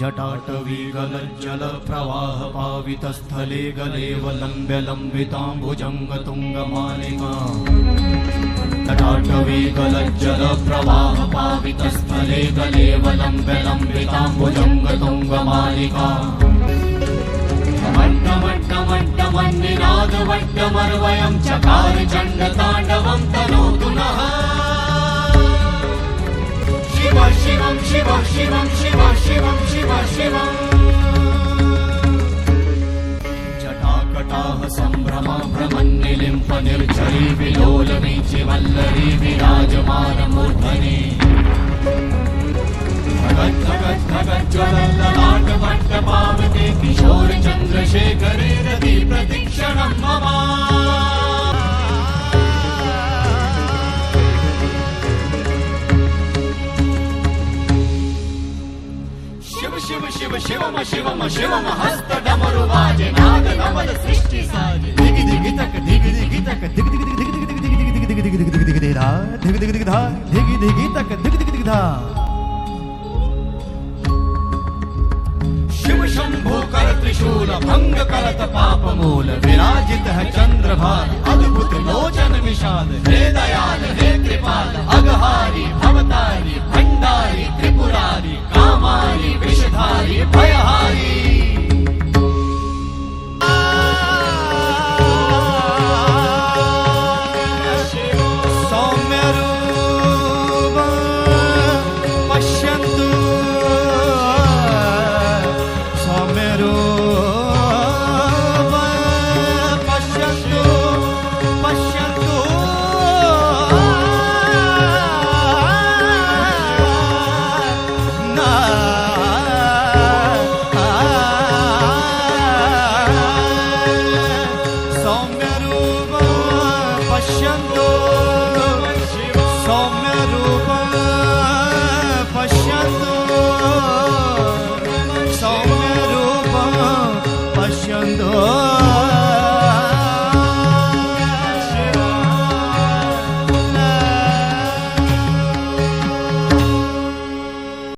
जटाटवी गलज्जल प्रवाह पावितस्थले गलेवलम्ब्य लम्बिताम्बुजङ्ग तुङ्गमालिका जटाटवी गलज्जल प्रवाह पावितस्थले गलेवलम्ब्य लम्बिताम्बुजङ्ग तुङ्गमालिका वट्टमन्निनादवट्टमर्वयं चकार चण्डताण्डवं तनोतु नः शिव शिवं शिव शिवं शिव शिवं शिव शिवम् जटाकटाः सम्भ्रमा भ्रमन्निलिम्प निर्झरी विलोलवीचि वल्लरी विराजमानमूर्धनि ज्वलल्ललाटवट्टपावते किशोर चन्द्रशेखरे रति प्रतीक्षणं मम शिव शिव शिव शिवम शिवम शिवम हस्त डमरु वाजे नाद नमद सृष्टि साजे दिगि दिगि तक दिगि दिगि तक दिगि दिगि दिगि दिगि दिगि दिगि दिगि दिगि दिगि दिगि धा दिगि दिगि दिगि धा दिगि दिगि तक दिगि दिगि दिगि धा शिव शंभो कर त्रिशूल भंग करत पाप मूल विराजित है चंद्रभान अद्भुत लोचन विशाल हे दयाल हे कृपाल अगहारी भवता